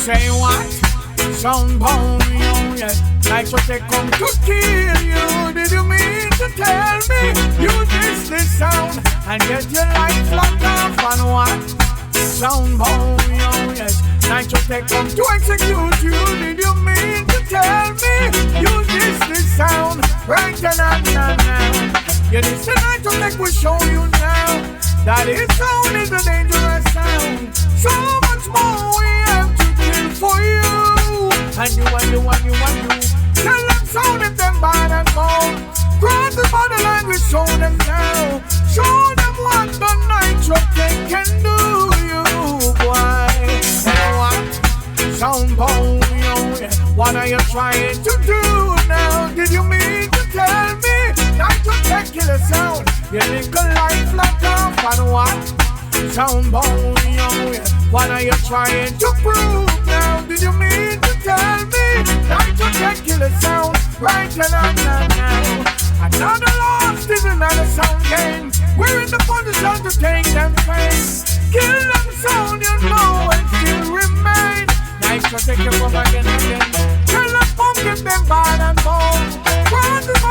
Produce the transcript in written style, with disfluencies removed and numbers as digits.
Say what? Sound bound, yo, yes. NitraTek come to kill you. Did you mean to tell me you diss this sound and get your life locked off on what? Sound bound, yo, yes. NitraTek come to execute you. Did you mean to tell me you diss this sound? Right now. You diss the NitraTek will show you now that his sound is a dangerous sound. So much more we have to kill for you. And you. Tell them sound if them bad and bold. Cross the borderline, we show them now. Show them what the NitraTek can do, you boy. And what? Sound bound, yo, yeah. What are you trying to do now? Did you mean to tell me NitraTek kill a sound? You think a life like off and what? Sound bound, yo, yeah. What are you trying to prove now? Did you mean to tell me NitraTek kill a sound? Right now. Another lost is another sound game. We're in the position to take them fame. Kill them sound, you know, and still remain. NitraTek you come again. Tell them pump, give them bad and bold.